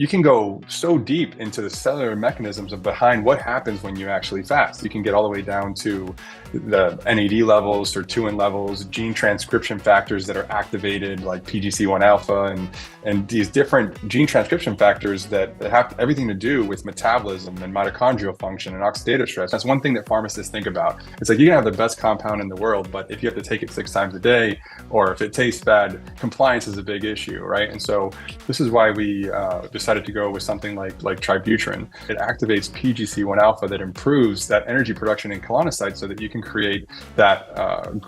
you can go so deep into the cellular mechanisms of behind what happens when you actually fast. You can get all the way down to the NAD levels, sirtuin levels, gene transcription factors that are activated, like PGC1 alpha, and these different gene transcription factors that have everything to do with metabolism and mitochondrial function and oxidative stress. That's one thing that pharmacists think about. It's like, you can have the best compound in the world, but if you have to take it 6 times a day, or if it tastes bad, compliance is a big issue, right? And so this is why we decided to go with something like Tributerin. It activates PGC1 alpha that improves that energy production in colonocytes so that you can create that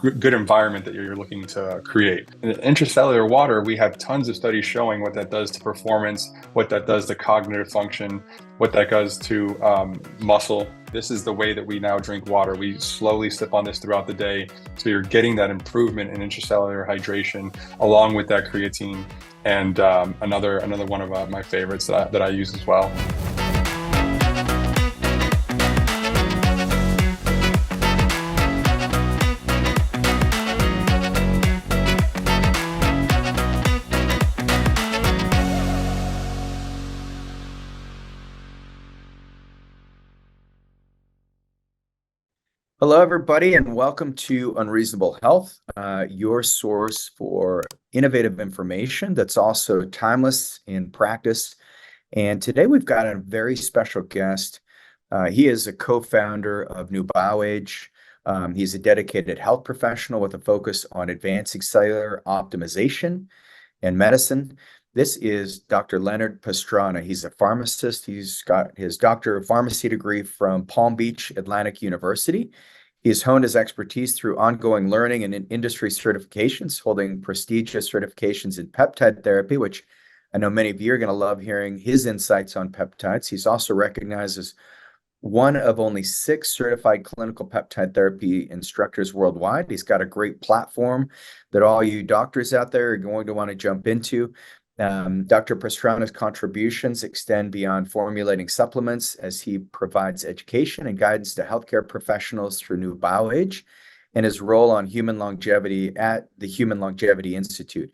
good environment that you're looking to create. In intracellular water, we have tons of studies showing what that does to performance, what that does to cognitive function, what that does to muscle. This is the way that we now drink water. We slowly sip on this throughout the day. So you're getting that improvement in intracellular hydration along with that creatine. And another one of my favorites that I use as well. Hello, everybody, and welcome to Unreasonable Health, your source for innovative information that's also timeless in practice. And today we've got a very special guest. He is a co-founder of New BioAge. He's a dedicated health professional with a focus on advancing cellular optimization and medicine. This is Dr. Leonard Pastrana. He's a pharmacist. He's got his Doctor of Pharmacy degree from Palm Beach Atlantic University. He has honed his expertise through ongoing learning and in industry certifications, holding prestigious certifications in peptide therapy, which I know many of you are going to love hearing his insights on peptides. He's also recognized as one of only 6 certified clinical peptide therapy instructors worldwide. He's got a great platform that all you doctors out there are going to want to jump into. Dr. Pastrana's contributions extend beyond formulating supplements as he provides education and guidance to healthcare professionals through New BioAge and his role on human longevity at the Human Longevity Institute.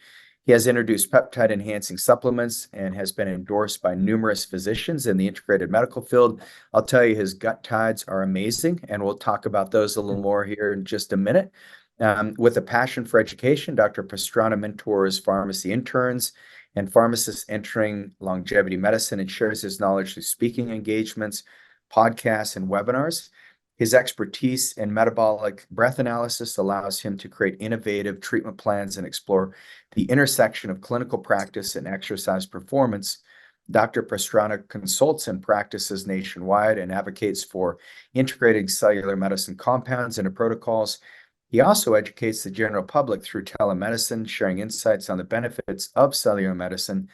He has introduced peptide-enhancing supplements and has been endorsed by numerous physicians in the integrated medical field. I'll tell you, his gut tides are amazing, and we'll talk about those a little more here in just a minute. With a passion for education, Dr. Pastrana mentors pharmacy interns and pharmacists entering longevity medicine and shares his knowledge through speaking engagements, podcasts, and webinars. His expertise in metabolic breath analysis allows him to create innovative treatment plans and explore the intersection of clinical practice and exercise performance. Dr. Pastrana consults and practices nationwide and advocates for integrating cellular medicine compounds into protocols. He also educates the general public through telemedicine, sharing insights on the benefits of cellular medicine.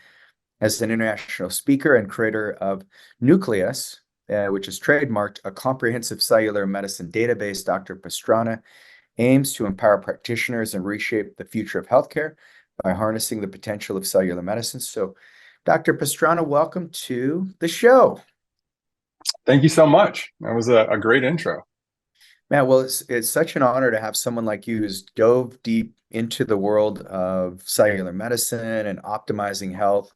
As an international speaker and creator of Nucleus, which is trademarked, a comprehensive cellular medicine database, Dr. Pastrana aims to empower practitioners and reshape the future of healthcare by harnessing the potential of cellular medicine. So, Dr. Pastrana, welcome to the show. Thank you so much. That was a great intro. Man, well, it's such an honor to have someone like you who's dove deep into the world of cellular medicine and optimizing health.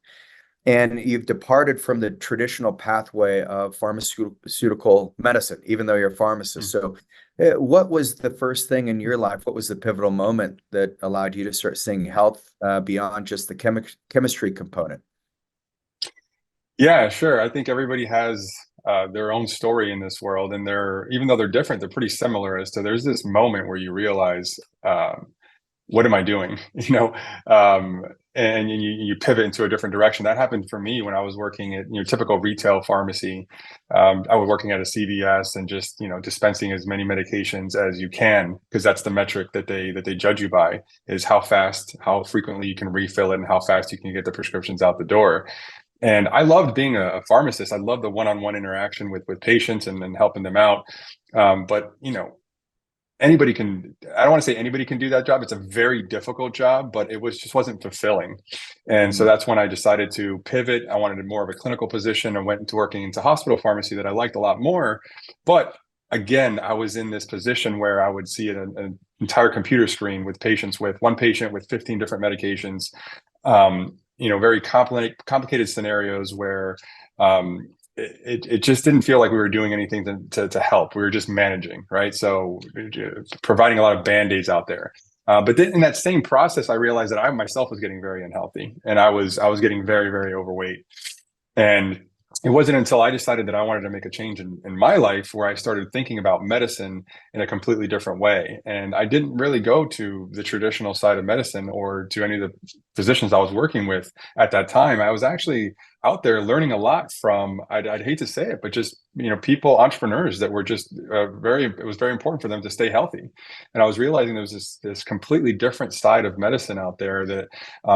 And you've departed from the traditional pathway of pharmaceutical medicine, even though you're a pharmacist. So what was the first thing in your life? What was the pivotal moment that allowed you to start seeing health beyond just the chemistry component? Yeah, sure. I think everybody has their own story in this world, and even though they're different, they're pretty similar as to there's this moment where you realize, what am I doing? And you pivot into a different direction. That happened for me when I was working at typical retail pharmacy. I was working at a CVS and just dispensing as many medications as you can, because that's the metric that they judge you by, is how fast, how frequently you can refill it, and how fast you can get the prescriptions out the door. And I loved being a pharmacist. I loved the one-on-one interaction with patients and helping them out. But anybody can, I don't want to say anybody can do that job. It's a very difficult job, but it just wasn't fulfilling. And so that's when I decided to pivot. I wanted more of a clinical position and went into working into hospital pharmacy that I liked a lot more. But again, I was in this position where I would see an entire computer screen with patients, with one patient with 15 different medications. very complicated scenarios where it just didn't feel like we were doing anything to help. We were just managing, right? So providing a lot of band-aids out there. But then in that same process, I realized that I myself was getting very unhealthy, and I was getting very, very overweight. And it wasn't until I decided that I wanted to make a change in my life where I started thinking about medicine in a completely different way. And I didn't really go to the traditional side of medicine or to any of the physicians I was working with at that time. I was actually out there learning a lot from, I'd hate to say it, but just, people, entrepreneurs that were just it was very important for them to stay healthy. And I was realizing there was this completely different side of medicine out there that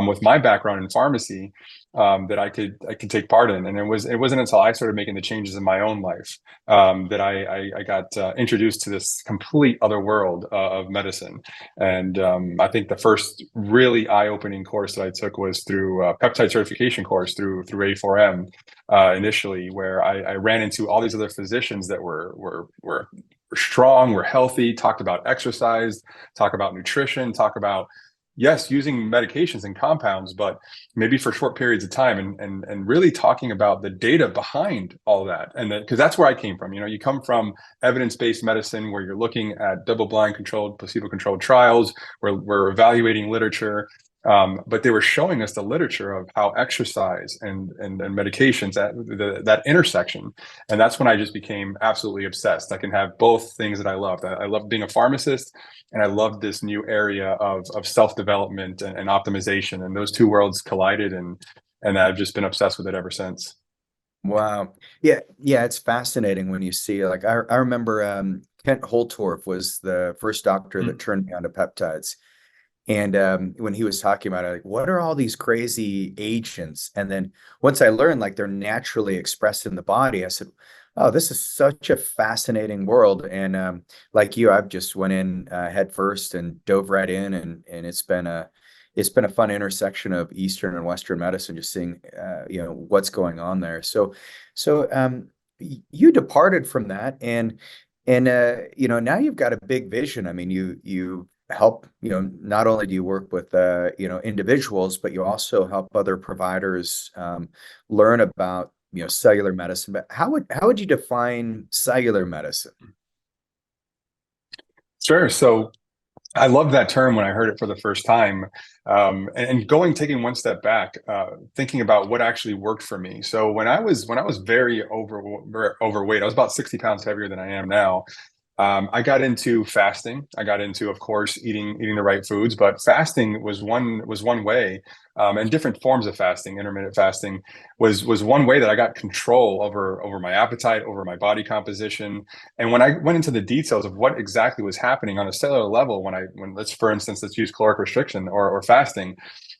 with my background in pharmacy, that I could take part in. And it wasn't until I started making the changes in my own life that I got introduced to this complete other world of medicine. And I think the first really eye-opening course that I took was through a peptide certification course through A4M initially, where I ran into all these other physicians that were strong, were healthy, talked about exercise, talk about nutrition, talk about, yes, using medications and compounds, but maybe for short periods of time, and really talking about the data behind all that. And because that's where I came from. You come from evidence-based medicine where you're looking at double-blind controlled, placebo-controlled trials, where we're evaluating literature. But they were showing us the literature of how exercise and medications, that intersection. And that's when I just became absolutely obsessed. I can have both things that I loved. I loved being a pharmacist, and I loved this new area of self-development and optimization. And those two worlds collided, and I've just been obsessed with it ever since. Wow. Yeah, it's fascinating when you see, like, I remember Kent Holtorf was the first doctor that turned me on to peptides. And when he was talking about it, like, what are all these crazy agents? And then once I learned, like, they're naturally expressed in the body, I said, oh, this is such a fascinating world. And like you, I've just went in head first and dove right in, and it's been a fun intersection of Eastern and Western medicine, just seeing what's going on there. So you departed from that, and now you've got a big vision. I mean, you help, not only do you work with individuals, but you also help other providers learn about cellular medicine. But how would you define cellular medicine? Sure. So I love that term when I heard it for the first time, and taking one step back, thinking about what actually worked for me. So when I was very overweight, I was about 60 pounds heavier than I am now. I got into fasting. I got into, of course, eating the right foods, but fasting was one way, and different forms of fasting. Intermittent fasting was one way that I got control over my appetite, over my body composition. And when I went into the details of what exactly was happening on a cellular level, for instance, let's use caloric restriction or fasting.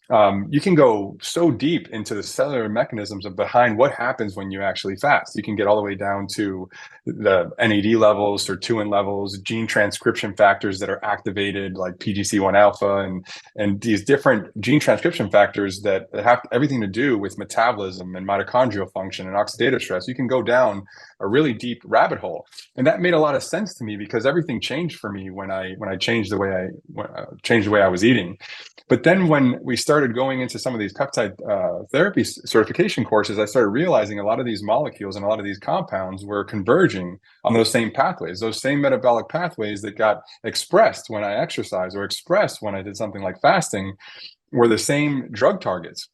You can go so deep into the cellular mechanisms behind what happens when you actually fast. You can get all the way down to the NAD levels, sirtuin levels, gene transcription factors that are activated, like PGC1 alpha, and these different gene transcription factors that have everything to do with metabolism and mitochondrial function and oxidative stress. You can go down a really deep rabbit hole, and that made a lot of sense to me because everything changed for me when I changed the way I was eating. But then when we started going into some of these peptide therapy certification courses, I started realizing a lot of these molecules and a lot of these compounds were converging on those same pathways, those same metabolic pathways that got expressed when I exercised or expressed when I did something like fasting were the same drug targets.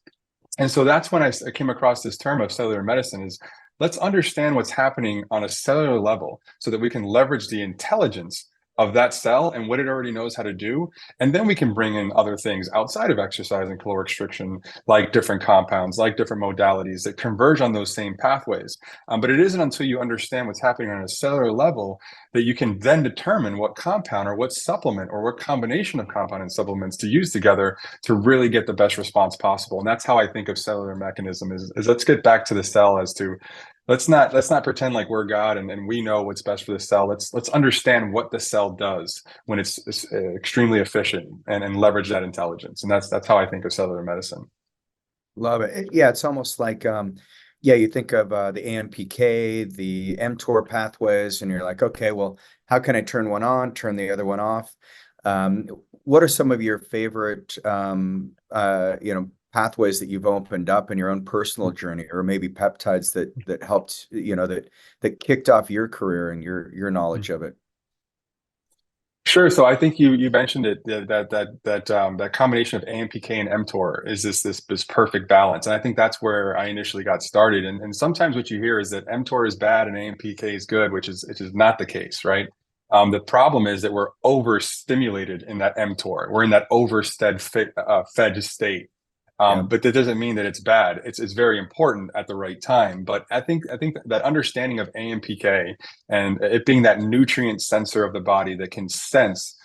And so that's when I came across this term of cellular medicine is, let's understand what's happening on a cellular level so that we can leverage the intelligence of that cell and what it already knows how to do. And then we can bring in other things outside of exercise and caloric restriction, like different compounds, like different modalities that converge on those same pathways. But it isn't until you understand what's happening on a cellular level that you can then determine what compound or what supplement or what combination of compound and supplements to use together to really get the best response possible. And that's how I think of cellular mechanism is let's get back to the cell as to let's not pretend like we're God and we know what's best for the cell. Let's understand what the cell does when it's extremely efficient and leverage that intelligence. And that's how I think of cellular medicine. Love it. Yeah, it's almost like you think of the AMPK, the mTOR pathways, and you're like, okay, well, how can I turn one on, turn the other one off? What are some of your favorite pathways that you've opened up in your own personal journey, or maybe peptides that helped, that kicked off your career and your knowledge of it. Sure. So I think you mentioned it, that combination of AMPK and mTOR is this perfect balance, and I think that's where I initially got started. And sometimes what you hear is that mTOR is bad and AMPK is good, which is not the case, right? The problem is that we're overstimulated in that mTOR. We're in that fed state. Yeah. But that doesn't mean that it's bad. It's very important at the right time. But I think that understanding of AMPK and it being that nutrient sensor of the body that can sense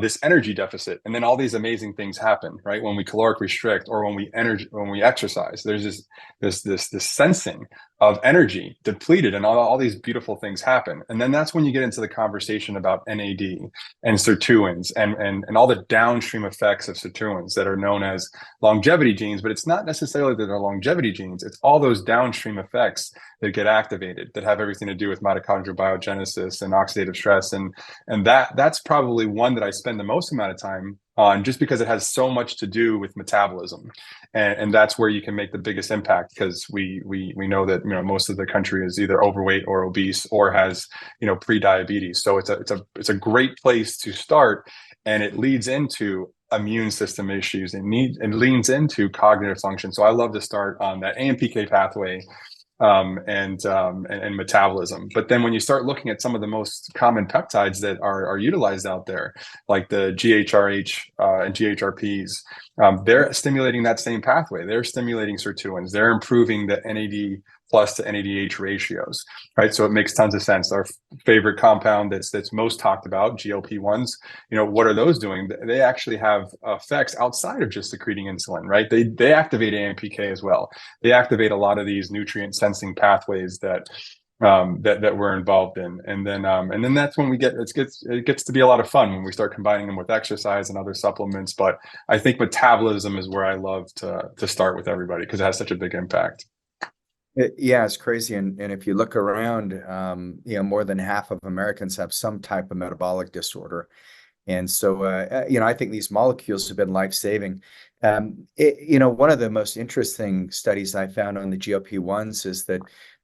this energy deficit, and then all these amazing things happen, right? When we caloric restrict or when we exercise, there's this sensing of energy depleted, and all these beautiful things happen. And then that's when you get into the conversation about NAD and sirtuins and all the downstream effects of sirtuins that are known as longevity genes. But it's not necessarily that they're longevity genes. It's all those downstream effects that get activated that have everything to do with mitochondrial biogenesis and oxidative stress. And that's probably one that I spend the most amount of time on, just because it has so much to do with metabolism, and that's where you can make the biggest impact, because we know that most of the country is either overweight or obese or has pre-diabetes. So it's a great place to start, and it leads into immune system issues and leans into cognitive function. So I love to start on that AMPK pathway and metabolism. But then when you start looking at some of the most common peptides that are utilized out there, like the GHRH and GHRPs, they're stimulating that same pathway. They're stimulating sirtuins. They're improving the NAD plus to NADH ratios, right? So it makes tons of sense. Our favorite compound that's most talked about, GLP-1s, what are those doing? They actually have effects outside of just secreting insulin, right? They activate AMPK as well. They activate a lot of these nutrient sensing pathways that we're involved in, and then that's when it gets to be a lot of fun when we start combining them with exercise and other supplements. But I think metabolism is where I love to start with everybody, because it has such a big impact. Yeah, it's crazy. And if you look around, more than half of Americans have some type of metabolic disorder. And so, I think these molecules have been life-saving. One of the most interesting studies I found on the GLP-1s is that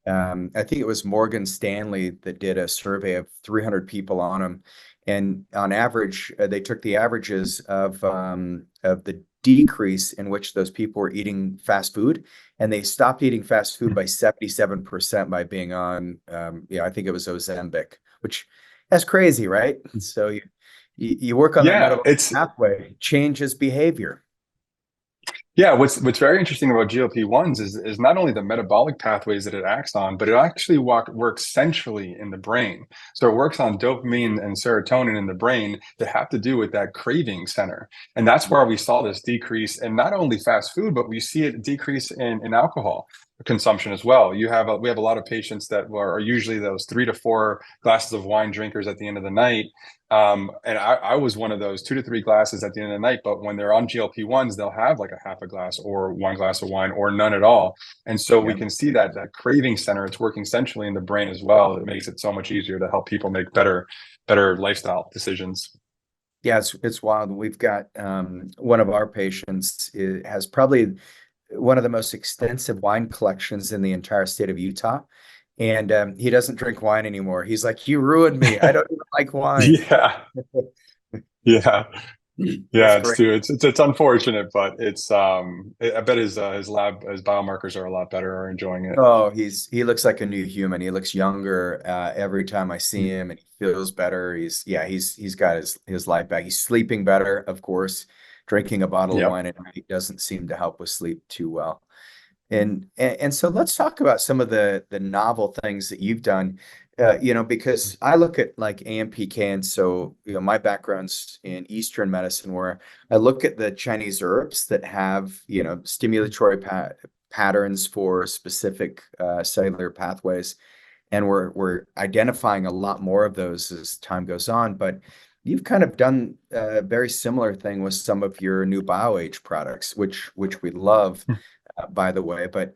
I think it was Morgan Stanley that did a survey of 300 people on them. And on average, they took the averages of the decrease in which those people were eating fast food, and they stopped eating fast food by 77% by being on, I think it was Ozempic, which that's crazy, right? So you work on that metabolic pathway, changes behavior. Yeah, what's very interesting about GLP-1s is not only the metabolic pathways that it acts on, but it actually works centrally in the brain. So it works on dopamine and serotonin in the brain that have to do with that craving center. And that's where we saw this decrease in not only fast food, but we see it decrease in alcohol consumption as well. We have a lot of patients that are usually those 3 to 4 glasses of wine drinkers at the end of the night. And I was one of those 2 to 3 glasses at the end of the night. But when they're on GLP-1s, they'll have like a half a glass or 1 glass of wine or none at all. And so we can see that craving center, it's working centrally in the brain as well. It makes it so much easier to help people make better lifestyle decisions. Yeah, it's wild. We've got one of our patients has probably one of the most extensive wine collections in the entire state of Utah. And he doesn't drink wine anymore. He's like, "You ruined me. I don't even like wine." Yeah. Yeah. Yeah, it's unfortunate, but I bet his biomarkers are a lot better, or enjoying it. Oh, he looks like a new human. He looks younger every time I see him, and he feels better. He's got his life back. He's sleeping better, of course. Drinking a bottle of wine at night doesn't seem to help with sleep too well. And so let's talk about some of the novel things that you've done, because I look at like AMPK, and so my background's in Eastern medicine, where I look at the Chinese herbs that have stimulatory patterns for specific cellular pathways, and we're identifying a lot more of those as time goes on. But you've kind of done a very similar thing with some of your new BioAge products, which we love. By the way, but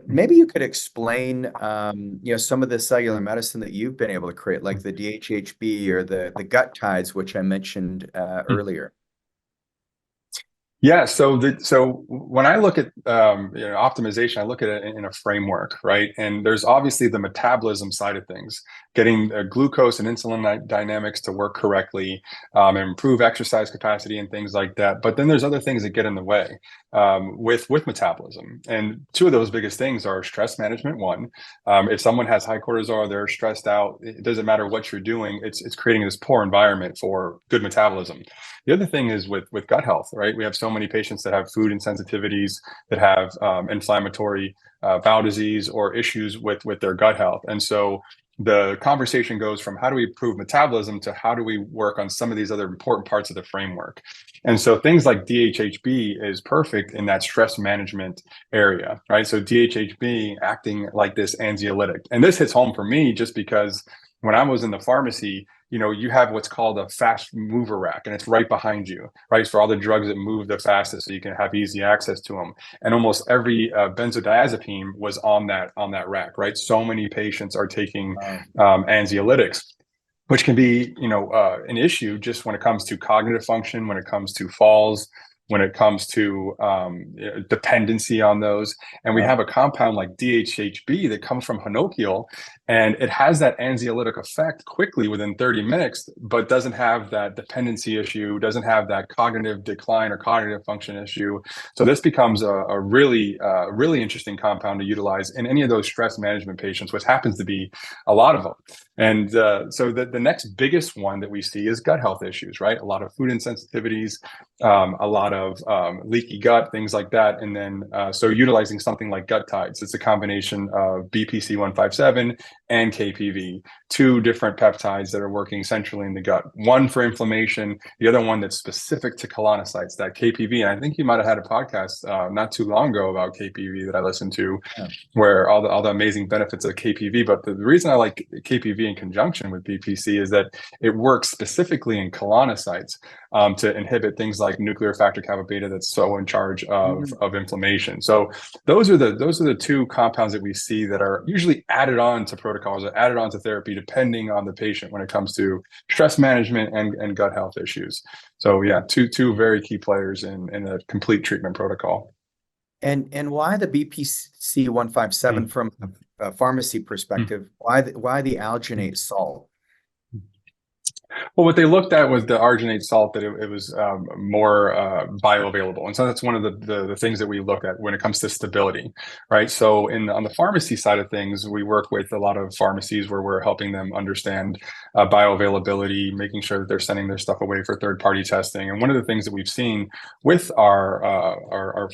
maybe you could explain, some of the cellular medicine that you've been able to create, like the DHHB or the gut tides, which I mentioned earlier. Yeah, so when I look at optimization, I look at it in a framework, right? And there's obviously the metabolism side of things, getting glucose and insulin dynamics to work correctly, and improve exercise capacity and things like that. But then there's other things that get in the way with metabolism, and two of those biggest things are stress management. One, if someone has high cortisol, they're stressed out. It doesn't matter what you're doing; it's creating this poor environment for good metabolism. The other thing is with gut health, right? We have so many patients that have food insensitivities, that have inflammatory bowel disease or issues with their gut health. And so the conversation goes from how do we improve metabolism to how do we work on some of these other important parts of the framework. And so things like DHHB is perfect in that stress management area, right? So DHHB acting like this anxiolytic. And this hits home for me just because when I was in the pharmacy, you have what's called a fast mover rack, and it's right behind you, right? For all the drugs that move the fastest, so you can have easy access to them. And almost every benzodiazepine was on that rack, right? So many patients are taking anxiolytics, which can be, an issue just when it comes to cognitive function, when it comes to falls, when it comes to dependency on those. And we have a compound like DHHB that comes from hinokiol, and it has that anxiolytic effect quickly within 30 minutes, but doesn't have that dependency issue, doesn't have that cognitive decline or cognitive function issue. So this becomes a really interesting compound to utilize in any of those stress management patients, which happens to be a lot of them. And so the next biggest one that we see is gut health issues, right? A lot of food insensitivities, a lot of leaky gut, things like that. And then so utilizing something like Peptides, it's a combination of BPC-157 and KPV, two different peptides that are working centrally in the gut. One for inflammation, the other one that's specific to colonocytes, that KPV. And I think you might have had a podcast not too long ago about KPV that I listened to, where all the amazing benefits of KPV. But the reason I like KPV in conjunction with BPC is that it works specifically in colonocytes to inhibit things like nuclear factor kappa beta that's so in charge of inflammation. So those are the two compounds that we see that are usually added on to protocols or added on to therapy depending on the patient when it comes to stress management and gut health issues. So yeah, two very key players in a complete treatment protocol. And why the BPC-157 from a pharmacy perspective? Why the alginate salt? Well, what they looked at was the arginate salt, that it was more bioavailable. And so that's one of the things that we look at when it comes to stability, right? So on the pharmacy side of things, we work with a lot of pharmacies where we're helping them understand bioavailability, making sure that they're sending their stuff away for third-party testing. And one of the things that we've seen with our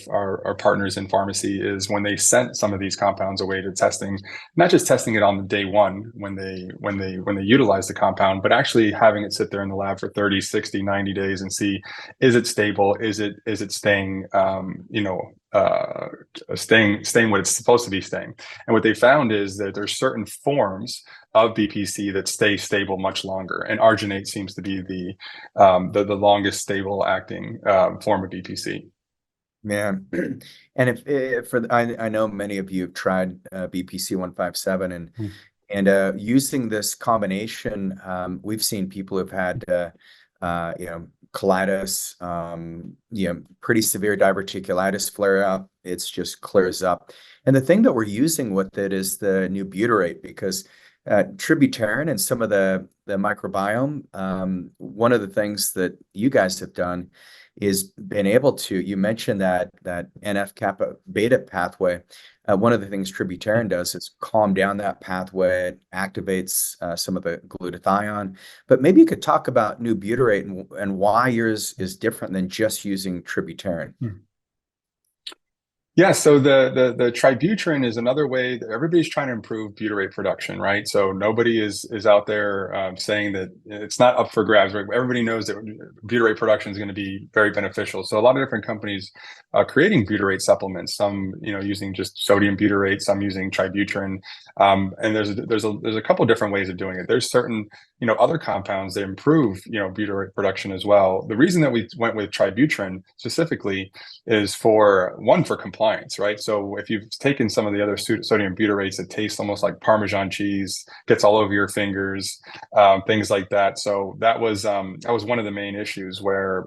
partners in pharmacy is when they sent some of these compounds away to testing, not just testing it on the day one when they utilize the compound, but actually having it sit there in the lab for 30, 60, 90 days and see, is it stable? Is it staying, staying what it's supposed to be staying? And what they found is that there's certain forms of BPC that stay stable much longer. And arginate seems to be the longest stable acting form of BPC. Man, and I know many of you have tried BPC-157 and using this combination, we've seen people who've had colitis, pretty severe diverticulitis flare up. It's just clears up. And the thing that we're using with it is the new butyrate, because tributarin and some of the microbiome, one of the things that you guys have done is been able to, you mentioned that NF kappa beta pathway. One of the things tributarin does is calm down that pathway. It activates some of the glutathione. But maybe you could talk about new butyrate and why yours is different than just using tributarin. Yeah, so the tributyrin is another way that everybody's trying to improve butyrate production, right? So nobody is out there saying that it's not up for grabs, right? Everybody knows that butyrate production is going to be very beneficial. So a lot of different companies creating butyrate supplements, some using just sodium butyrate, some using tributyrin, and there's a couple different ways of doing it. There's certain other compounds that improve butyrate production as well. The reason that we went with tributyrin specifically is for compliance. compliance, right? So if you've taken some of the other sodium butyrates, it tastes almost like Parmesan cheese, gets all over your fingers, things like that. So that was one of the main issues where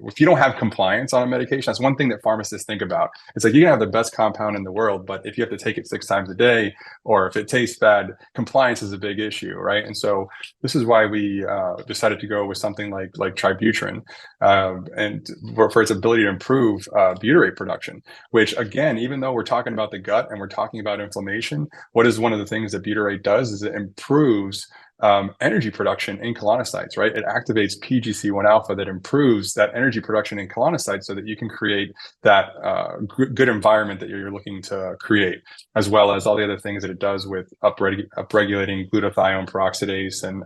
if you don't have compliance on a medication, that's one thing that pharmacists think about. It's like you can have the best compound in the world, but if you have to take it 6 times a day, or if it tastes bad, compliance is a big issue, right? And so this is why we decided to go with something like Tributrin, and for its ability to improve butyrate production, which again, even though we're talking about the gut and we're talking about inflammation, what is one of the things that butyrate does is it improves energy production in colonocytes, right? It activates PGC1 alpha that improves that energy production in colonocytes so that you can create that good environment that you're looking to create, as well as all the other things that it does with upregulating glutathione peroxidase and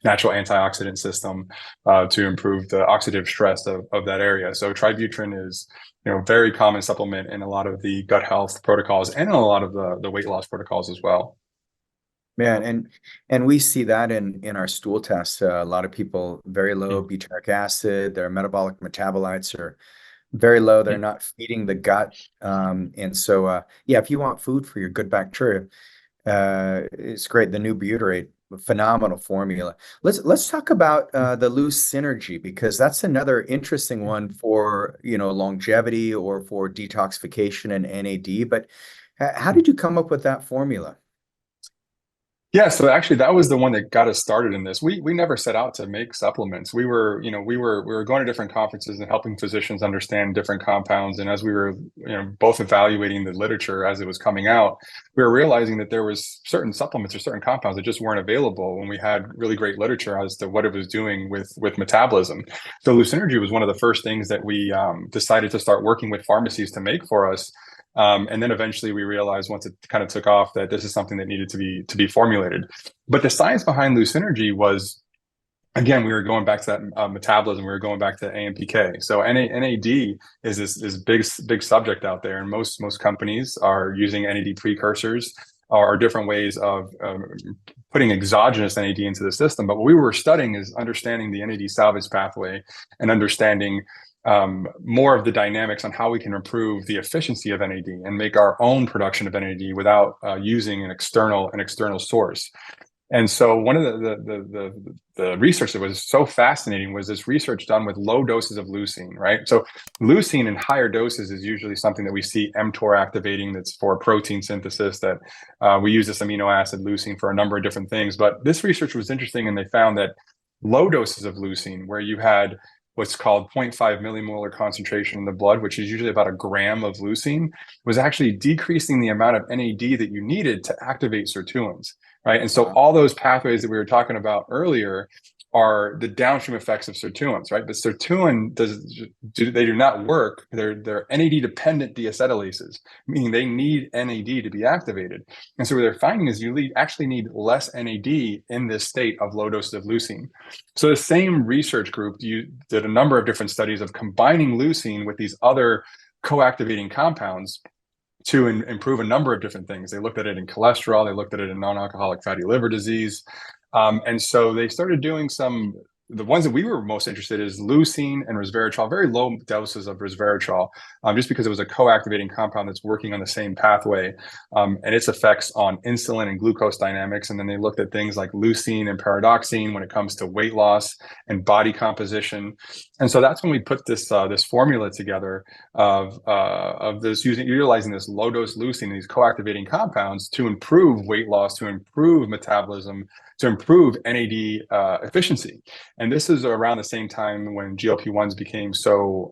natural antioxidant system to improve the oxidative stress of that area. So Tributrin is very common supplement in a lot of the gut health protocols and in a lot of the weight loss protocols as well. Man, and we see that in our stool tests. A lot of people, very low butyric acid, their metabolic metabolites are very low. They're not feeding the gut. And so, yeah, if you want food for your good bacteria, it's great. The new butyrate, phenomenal formula. Let's talk about the loose synergy, because that's another interesting one for, longevity or for detoxification and NAD. But how did you come up with that formula? Yeah, so actually that was the one that got us started in this. We never set out to make supplements. We were going to different conferences and helping physicians understand different compounds. And as we were, both evaluating the literature as it was coming out, we were realizing that there was certain supplements or certain compounds that just weren't available when we had really great literature as to what it was doing with metabolism. So Lucinergy was one of the first things that we decided to start working with pharmacies to make for us. And then eventually we realized, once it kind of took off, that this is something that needed to be formulated. But the science behind Lucinergy was, again, we were going back to that metabolism. We were going back to AMPK. So NAD is this big subject out there, and most companies are using NAD precursors or different ways of putting exogenous NAD into the system. But what we were studying is understanding the NAD salvage pathway and understanding more of the dynamics on how we can improve the efficiency of NAD and make our own production of NAD without using an external source. And so one of the research that was so fascinating was this research done with low doses of leucine, right? So leucine in higher doses is usually something that we see mTOR activating, that's for protein synthesis, that we use this amino acid leucine for a number of different things. But this research was interesting, and they found that low doses of leucine, where you had what's called 0.5 millimolar concentration in the blood, which is usually about a gram of leucine, was actually decreasing the amount of NAD that you needed to activate sirtuins, right? And so all those pathways that we were talking about earlier are the downstream effects of sirtuins, right? But sirtuin they do not work. They're NAD dependent deacetylases, meaning they need NAD to be activated. And so what they're finding is you actually need less NAD in this state of low doses of leucine. So the same research group did a number of different studies of combining leucine with these other co-activating compounds to improve a number of different things. They looked at it in cholesterol. They looked at it in non-alcoholic fatty liver disease. And so they started doing the ones that we were most interested in is leucine and resveratrol, very low doses of resveratrol, just because it was a co-activating compound that's working on the same pathway, and its effects on insulin and glucose dynamics. And then they looked at things like leucine and pyridoxine when it comes to weight loss and body composition. And so that's when we put this formula together of this utilizing this low dose leucine, these co-activating compounds, to improve weight loss, to improve metabolism, to improve NAD efficiency. And this is around the same time when GLP-1s became so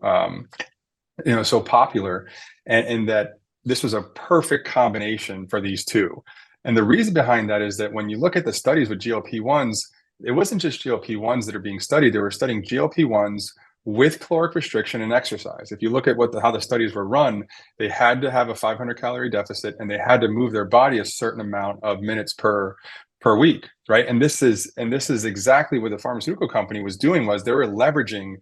popular, and that this was a perfect combination for these two. And the reason behind that is that when you look at the studies with GLP-1s, it wasn't just GLP-1s that are being studied. They were studying GLP-1s with caloric restriction and exercise. If you look at how the studies were run, they had to have a 500 calorie deficit, and they had to move their body a certain amount of minutes per week, right? And this is exactly what the pharmaceutical company was doing. Was they were leveraging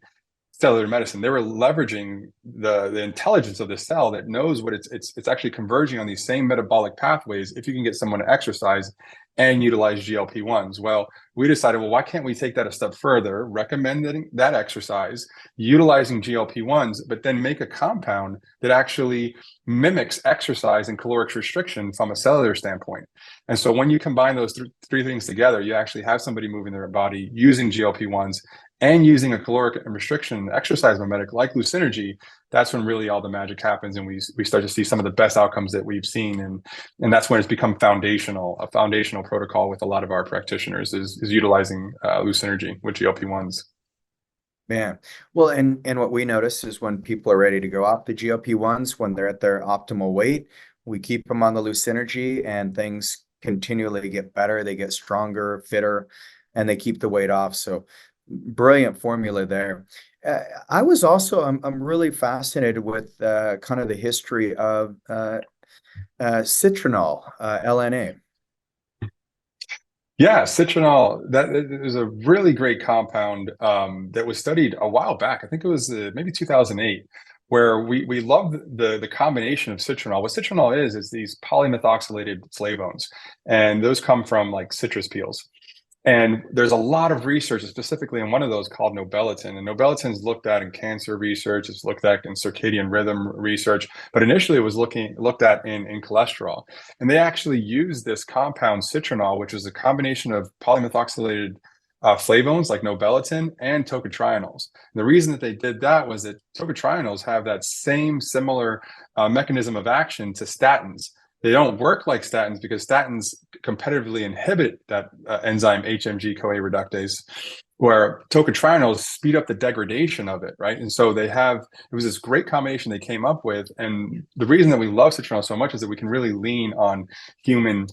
cellular medicine. They were leveraging the intelligence of the cell that knows what it's actually converging on these same metabolic pathways if you can get someone to exercise and utilize GLP-1s. Well, we decided, well, why can't we take that a step further, recommending that exercise, utilizing GLP-1s, but then make a compound that actually mimics exercise and caloric restriction from a cellular standpoint. And so when you combine those three things together, you actually have somebody moving their body using GLP-1s and using a caloric restriction exercise mimetic like Lucinergy. That's when really all the magic happens, and we start to see some of the best outcomes that we've seen, and that's when it's become a foundational protocol with a lot of our practitioners is utilizing Lucinergy with GLP-1s. Man, well, and what we notice is when people are ready to go off the GLP-1s, when they're at their optimal weight, we keep them on the Lucinergy, and things continually get better. They get stronger, fitter, and they keep the weight off. So brilliant formula there. I was also, I'm really fascinated with kind of the history of citronal, LNA. Yeah, citronal, that is a really great compound that was studied a while back. I think it was maybe 2008, where we love the combination of citronal. What citronal is these polymethoxylated flavones, and those come from like citrus peels. And there's a lot of research specifically in one of those called nobelatin. And nobelatin is looked at in cancer research, it's looked at in circadian rhythm research, but initially it was looked at in cholesterol. And they actually used this compound citronal, which is a combination of polymethoxylated flavones like nobelatin and tocotrienols. And the reason that they did that was that tocotrienols have that same similar mechanism of action to statins. They don't work like statins because statins competitively inhibit that enzyme HMG-CoA reductase, where tocotrienols speed up the degradation of it, right? And so it was this great combination they came up with. And the reason that we love citronal so much is that we can really lean on human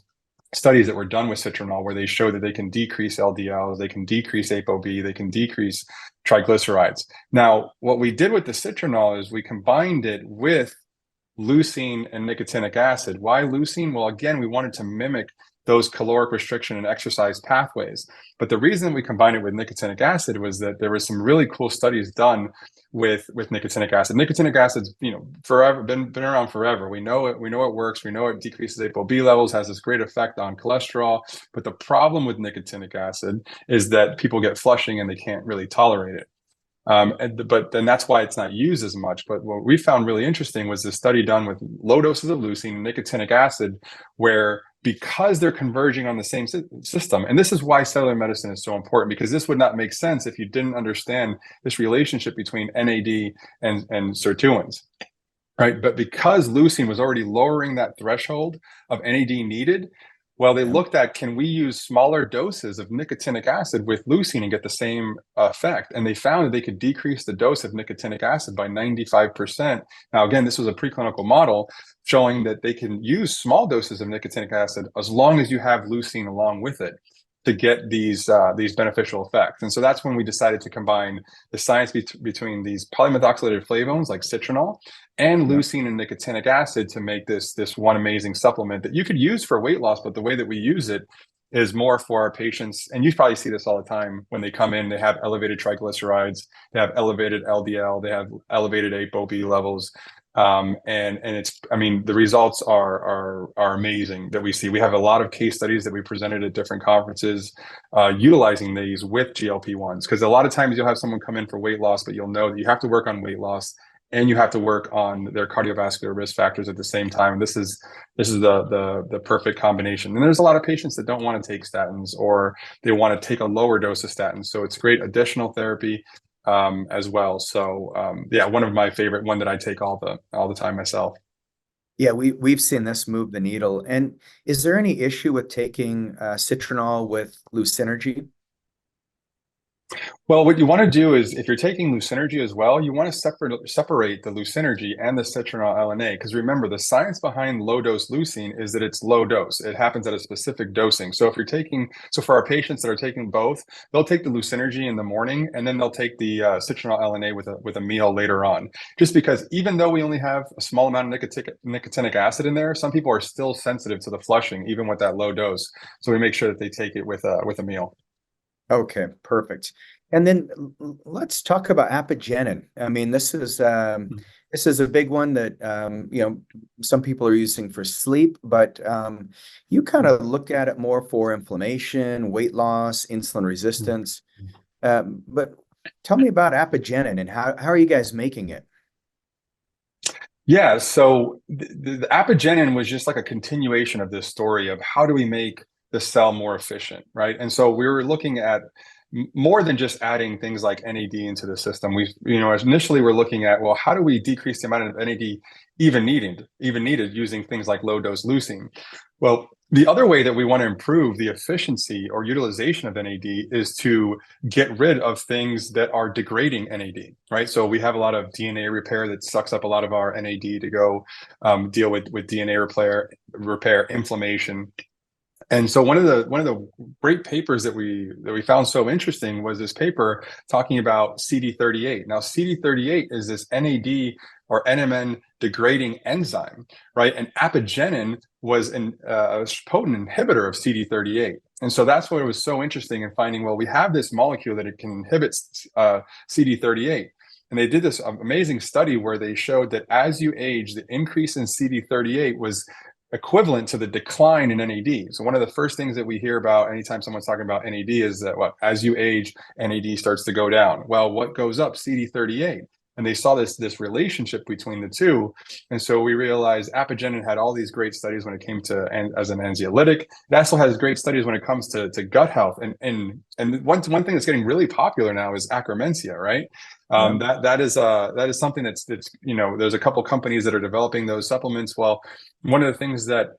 studies that were done with citronal, where they show that they can decrease LDLs, they can decrease ApoB, they can decrease triglycerides. Now, what we did with the citronal is we combined it with leucine and nicotinic acid. Why leucine? Well, again, we wanted to mimic those caloric restriction and exercise pathways. But the reason we combined it with nicotinic acid was that there was some really cool studies done with nicotinic acid. Nicotinic acid's, forever been around forever. We know it works. We know it decreases ApoB levels, has this great effect on cholesterol. But the problem with nicotinic acid is that people get flushing and they can't really tolerate it. But then that's why it's not used as much. But what we found really interesting was this study done with low doses of leucine and nicotinic acid, where because they're converging on the same system, and this is why cellular medicine is so important, because this would not make sense if you didn't understand this relationship between NAD and sirtuins, right? But because leucine was already lowering that threshold of NAD needed, well, they looked at, can we use smaller doses of nicotinic acid with leucine and get the same effect? And they found that they could decrease the dose of nicotinic acid by 95%. Now, again, this was a preclinical model showing that they can use small doses of nicotinic acid as long as you have leucine along with it to get these beneficial effects. And so that's when we decided to combine the science between these polymethoxylated flavones like citronal and leucine and nicotinic acid to make this one amazing supplement that you could use for weight loss. But the way that we use it is more for our patients. And you probably see this all the time when they come in, they have elevated triglycerides, they have elevated LDL, they have elevated ApoB levels. And it's, the results are amazing that we see. We have a lot of case studies that we presented at different conferences utilizing these with GLP-1s, because a lot of times you'll have someone come in for weight loss, but you'll know that you have to work on weight loss and you have to work on their cardiovascular risk factors at the same time. This is the perfect combination. And there's a lot of patients that don't want to take statins, or they want to take a lower dose of statins. So it's great additional therapy as well. So one of my favorite, one that I take all the time myself. Yeah, we've seen this move the needle. And is there any issue with taking citronal with Lucinergy? Well, what you want to do is, if you're taking Lucinergy as well, you want to separate the Lucinergy and the citronal LNA, because remember, the science behind low dose leucine is that it's low dose. It happens at a specific dosing. So for our patients that are taking both, they'll take the Lucinergy in the morning, and then they'll take the citronal LNA with a meal later on. Just because even though we only have a small amount of nicotinic acid in there, some people are still sensitive to the flushing, even with that low dose. So we make sure that they take it with a meal. Okay, perfect. And then let's talk about apigenin. I mean, this is a big one that some people are using for sleep, but you kind of look at it more for inflammation, weight loss, insulin resistance. But tell me about apigenin and how are you guys making it? Yeah, so the apigenin was just like a continuation of this story of how do we make the cell more efficient, right? And so we were looking at more than just adding things like NAD into the system. Initially we're looking at, well, how do we decrease the amount of NAD even needed using things like low dose leucine? Well, the other way that we want to improve the efficiency or utilization of NAD is to get rid of things that are degrading NAD, right? So we have a lot of DNA repair that sucks up a lot of our NAD to go deal with DNA repair, inflammation. And so one of the great papers that we found so interesting was this paper talking about CD38. Now, CD38 is this NAD or NMN degrading enzyme, right? And apigenin was a potent inhibitor of CD38. And so that's what was so interesting in finding, well, we have this molecule that it can inhibit CD38. And they did this amazing study where they showed that as you age, the increase in CD38 was equivalent to the decline in NAD. So one of the first things that we hear about anytime someone's talking about NAD is that as you age, NAD starts to go down. Well, what goes up? CD38. And they saw this relationship between the two. And so we realized apigenin had all these great studies when it came to as an anxiolytic. It also has great studies when it comes to gut health. And one thing that's getting really popular now is akkermansia, right? That is something that's there's a couple companies that are developing those supplements. Well, one of the things that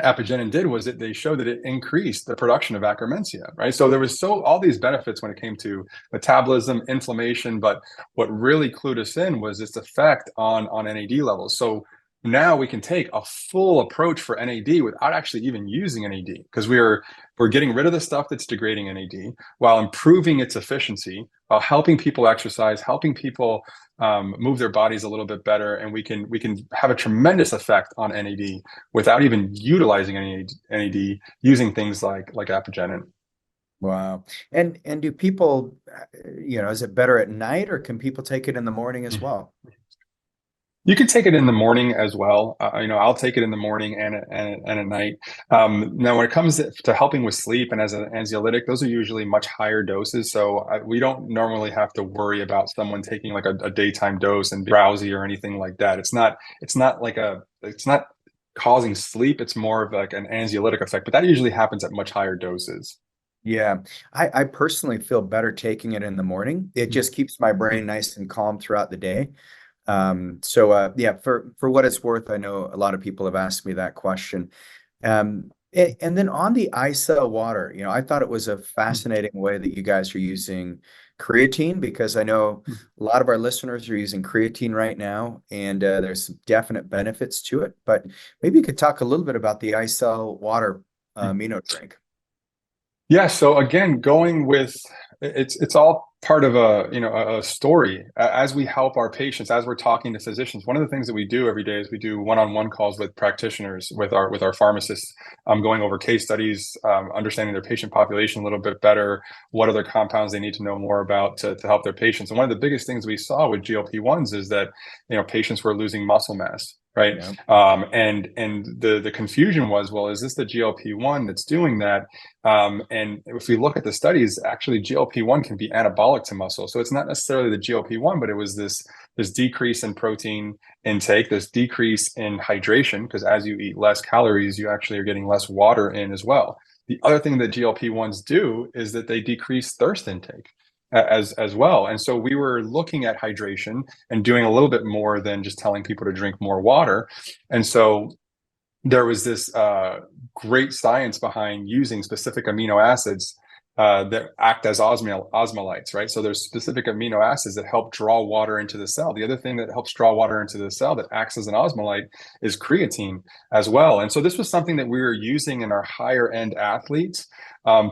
apigenin did was that they showed that it increased the production of akkermansia, right? So there was all these benefits when it came to metabolism, inflammation, but what really clued us in was its effect on NAD levels. So now we can take a full approach for NAD without actually even using NAD, because we're getting rid of the stuff that's degrading NAD while improving its efficiency, while helping people exercise, helping people move their bodies a little bit better, and we can have a tremendous effect on NAD without even utilizing NAD using things like apigenin. Wow. And do people, is it better at night or can people take it in the morning as well? You can take it in the morning as well. I'll take it in the morning and at night. Now, when it comes to helping with sleep and as an anxiolytic, those are usually much higher doses. So we don't normally have to worry about someone taking like a daytime dose and be drowsy or anything like that. It's not causing sleep. It's more of like an anxiolytic effect, but that usually happens at much higher doses. Yeah, I personally feel better taking it in the morning. It just keeps my brain nice and calm throughout the day. Yeah, for what it's worth, I know a lot of people have asked me that question. And then on the iCell water, I thought it was a fascinating way that you guys are using creatine, because I know a lot of our listeners are using creatine right now, and there's some definite benefits to it. But maybe you could talk a little bit about the iCell water amino drink. Yeah. So again, going with it's all part of a story. As we help our patients, as we're talking to physicians, one of the things that we do every day is we do one-on-one calls with practitioners, with our pharmacists, going over case studies, understanding their patient population a little bit better, what other compounds they need to know more about to help their patients. And one of the biggest things we saw with GLP-1s is that patients were losing muscle mass. Right. Yeah. And the confusion was, well, is this the GLP-1 that's doing that? And if we look at the studies, actually GLP-1 can be anabolic to muscle. So it's not necessarily the GLP-1, but it was this decrease in protein intake, this decrease in hydration, because as you eat less calories, you actually are getting less water in as well. The other thing that GLP-1s do is that they decrease thirst intake as well. And so we were looking at hydration and doing a little bit more than just telling people to drink more water. And so there was this great science behind using specific amino acids that act as osmolytes, right? So there's specific amino acids that help draw water into the cell. The other thing that helps draw water into the cell that acts as an osmolyte is creatine as well. And so this was something that we were using in our higher end athletes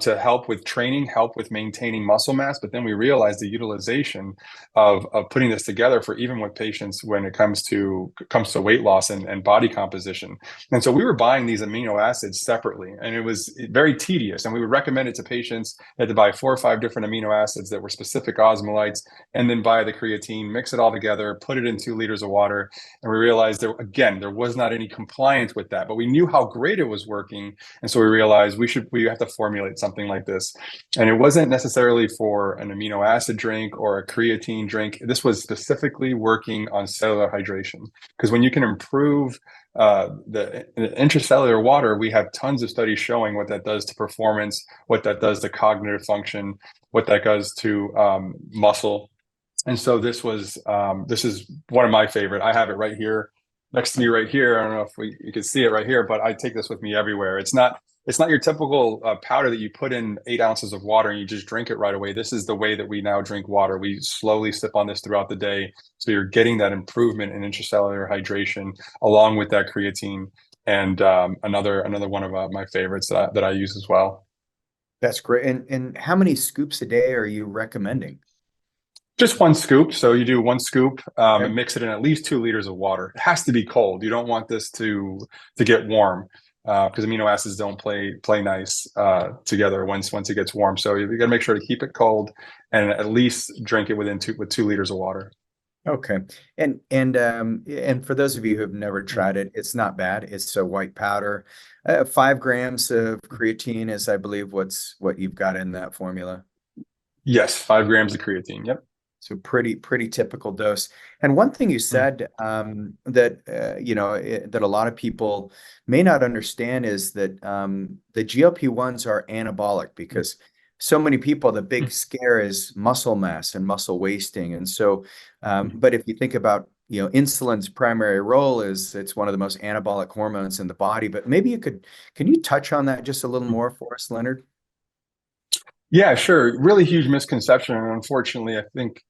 to help with training, help with maintaining muscle mass. But then we realized the utilization of putting this together for even with patients when it comes to weight loss and body composition. And so we were buying these amino acids separately, and it was very tedious. And we would recommend it to patients You had to buy 4 or 5 different amino acids that were specific osmolytes, and then buy the creatine, mix it all together, put it in 2 liters of water. And we realized there was not any compliance with that, but we knew how great it was working. And so we realized we have to formulate something like this. And it wasn't necessarily for an amino acid drink or a creatine drink. This was specifically working on cellular hydration. Because when you can improve the intracellular water, we have tons of studies showing what that does to performance, what that does to cognitive function, what that does to muscle. And so this is one of my favorite. I have it right here next to me right here. I don't know if you can see it right here, but I take this with me everywhere. It's not your typical powder that you put in 8 ounces of water and you just drink it right away. This is the way that we now drink water. We slowly sip on this throughout the day. So you're getting that improvement in intracellular hydration along with that creatine. And another one of my favorites that I use as well. That's great. And how many scoops a day are you recommending? Just 1 scoop. So you do 1 scoop and mix it in at least 2 liters of water. It has to be cold. You don't want this to get warm because amino acids don't play nice together once it gets warm. So you got to make sure to keep it cold and at least drink it with 2 liters of water. Okay. And for those of you who have never tried it, it's not bad. It's a white powder. 5 grams of creatine is, I believe, what you've got in that formula. Yes, 5 grams of creatine. Yep. So pretty typical dose. And one thing you said that that a lot of people may not understand is that the GLP-1s are anabolic because so many people, the big scare is muscle mass and muscle wasting. And so, but if you think about, insulin's primary role is it's one of the most anabolic hormones in the body. But maybe can you touch on that just a little more for us, Leonard? Yeah, sure. Really huge misconception. And unfortunately, I think,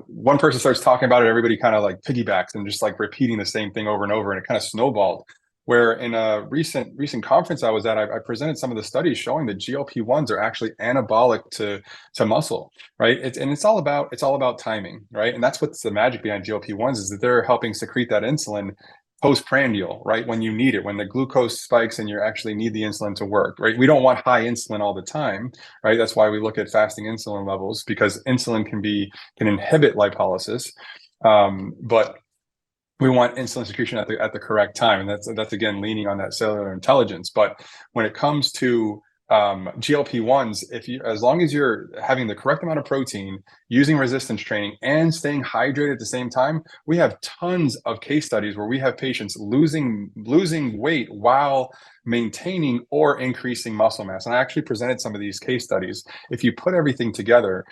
one person starts talking about it, everybody kind of like piggybacks and just like repeating the same thing over and over. And it kind of snowballed. Where in a recent conference I was at, I presented some of the studies showing that GLP-1s are actually anabolic to muscle, right? It's all about timing, right? And that's what's the magic behind GLP-1s is that they're helping secrete that insulin postprandial, right? When you need it, when the glucose spikes and you actually need the insulin to work, right? We don't want high insulin all the time, right? That's why we look at fasting insulin levels because insulin can inhibit lipolysis, but we want insulin secretion at the correct time, and that's again leaning on that cellular intelligence. But when it comes to GLP-1s, as long as you're having the correct amount of protein, using resistance training, and staying hydrated at the same time, we have tons of case studies where we have patients losing weight while maintaining or increasing muscle mass. And I actually presented some of these case studies. If you put everything together,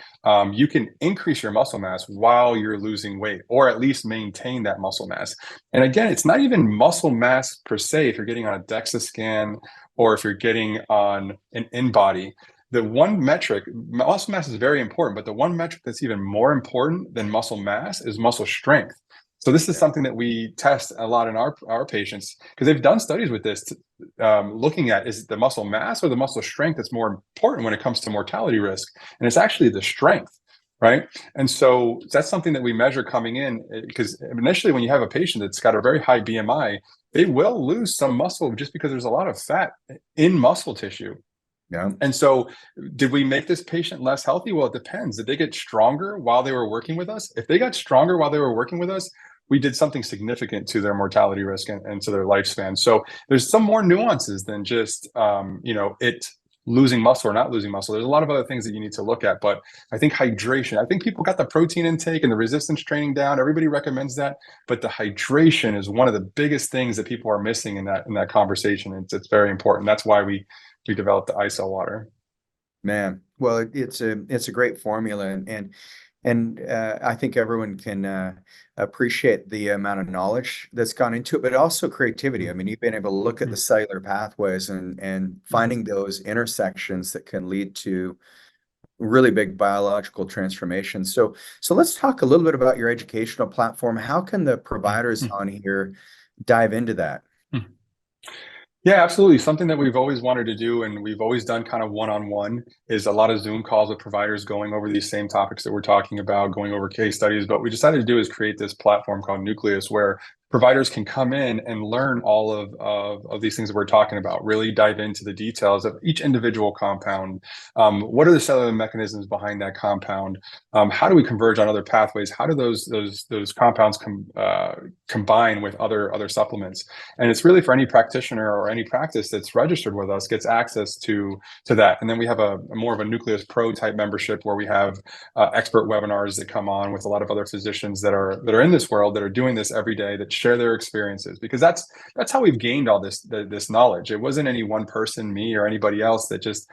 you can increase your muscle mass while you're losing weight, or at least maintain that muscle mass. And again, it's not even muscle mass per se if you're getting on a DEXA scan or if you're getting on an in-body. The one metric, muscle mass is very important, but the one metric that's even more important than muscle mass is muscle strength. So this is something that we test a lot in our patients because they've done studies with this, looking at is it the muscle mass or the muscle strength that's more important when it comes to mortality risk. And it's actually the strength, right? And so that's something that we measure coming in because initially when you have a patient that's got a very high BMI, they will lose some muscle just because there's a lot of fat in muscle tissue. Yeah. And so did we make this patient less healthy? Well, it depends. Did they get stronger while they were working with us? If they got stronger while they were working with us, we did something significant to their mortality risk and to their lifespan. So there's some more nuances than just, it losing muscle or not losing muscle. There's a lot of other things that you need to look at, but I think hydration, I think people got the protein intake and the resistance training down. Everybody recommends that, but the hydration is one of the biggest things that people are missing in that conversation. It's very important. That's why we developed the ISO water. Man, well, it's a great formula, and I think everyone can appreciate the amount of knowledge that's gone into it, but also creativity. I mean, you've been able to look at the cellular pathways and finding those intersections that can lead to really big biological transformations. So let's talk a little bit about your educational platform. How can the providers on here dive into that? Yeah, absolutely. Something that we've always wanted to do, and we've always done kind of one-on-one, is a lot of Zoom calls with providers going over these same topics that we're talking about, going over case studies. But we decided to do is create this platform called Nucleus, where providers can come in and learn all of these things that we're talking about, really dive into the details of each individual compound. What are the cellular mechanisms behind that compound? How do we converge on other pathways? How do those compounds combine with other supplements? And it's really for any practitioner or any practice that's registered with us gets access to that. And then we have a more of a Nucleus Pro type membership where we have expert webinars that come on with a lot of other physicians that are in this world, that are doing this every day, that share their experiences, because that's how we've gained all this knowledge. It wasn't any one person, me or anybody else, that just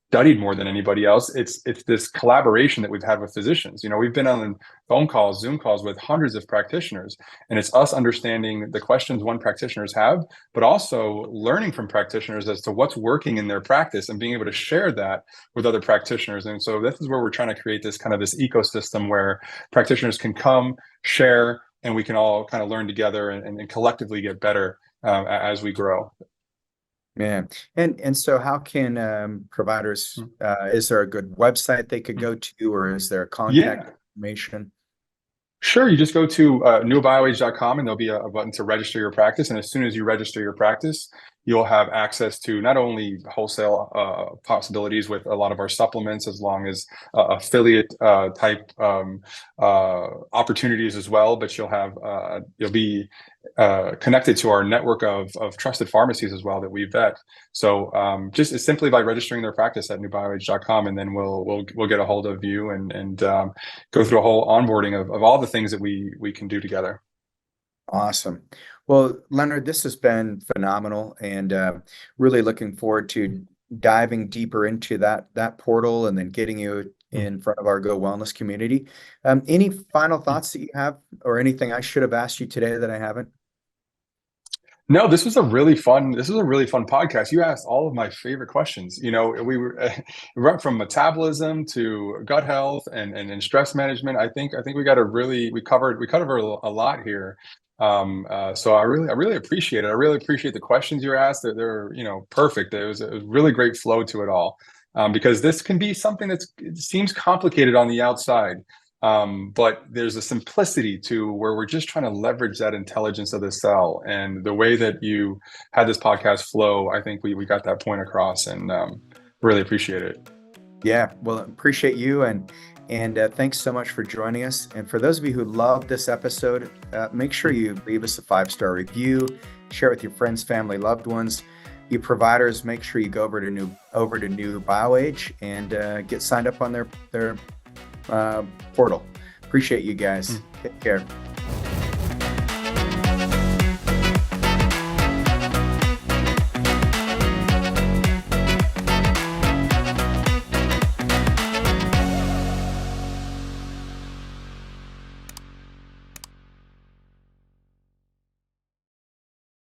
studied more than anybody else. It's this collaboration that we've had with physicians. We've been on phone calls, Zoom calls with hundreds of practitioners, and it's us understanding the questions one practitioners have, but also learning from practitioners as to what's working in their practice and being able to share that with other practitioners. And so this is where we're trying to create this kind of this ecosystem where practitioners can come, share, and we can all kind of learn together and collectively get better as we grow. Yeah. And so how can providers, is there a good website they could go to, or is there contact information? Sure. You just go to newbioage.com and there'll be a button to register your practice. And as soon as you register your practice, you'll have access to not only wholesale possibilities with a lot of our supplements, as long as affiliate type opportunities as well, but you'll be connected to our network of trusted pharmacies as well that we vet. So just simply by registering their practice at newbioage.com, and then we'll get a hold of you and go through a whole onboarding of all the things that we can do together. Awesome. Well, Leonard, this has been phenomenal, and really looking forward to diving deeper into that portal and then getting you in front of our Go Wellness community. Any final thoughts that you have, or anything I should have asked you today that I haven't? No, this was a really fun podcast. You asked all of my favorite questions. We went from metabolism to gut health and stress management. I think we covered a lot here. So I really appreciate it. I really appreciate the questions you asked. They're perfect. It was a really great flow to it all. Because this can be something it seems complicated on the outside. But there's a simplicity to where we're just trying to leverage that intelligence of the cell, and the way that you had this podcast flow, I think we got that point across, and really appreciate it. Yeah, well, appreciate you, and thanks so much for joining us. And for those of you who loved this episode, make sure you leave us a 5-star review, share it with your friends, family, loved ones. You providers, make sure you go over to New BioAge and get signed up on their portal. Appreciate you guys. Take care.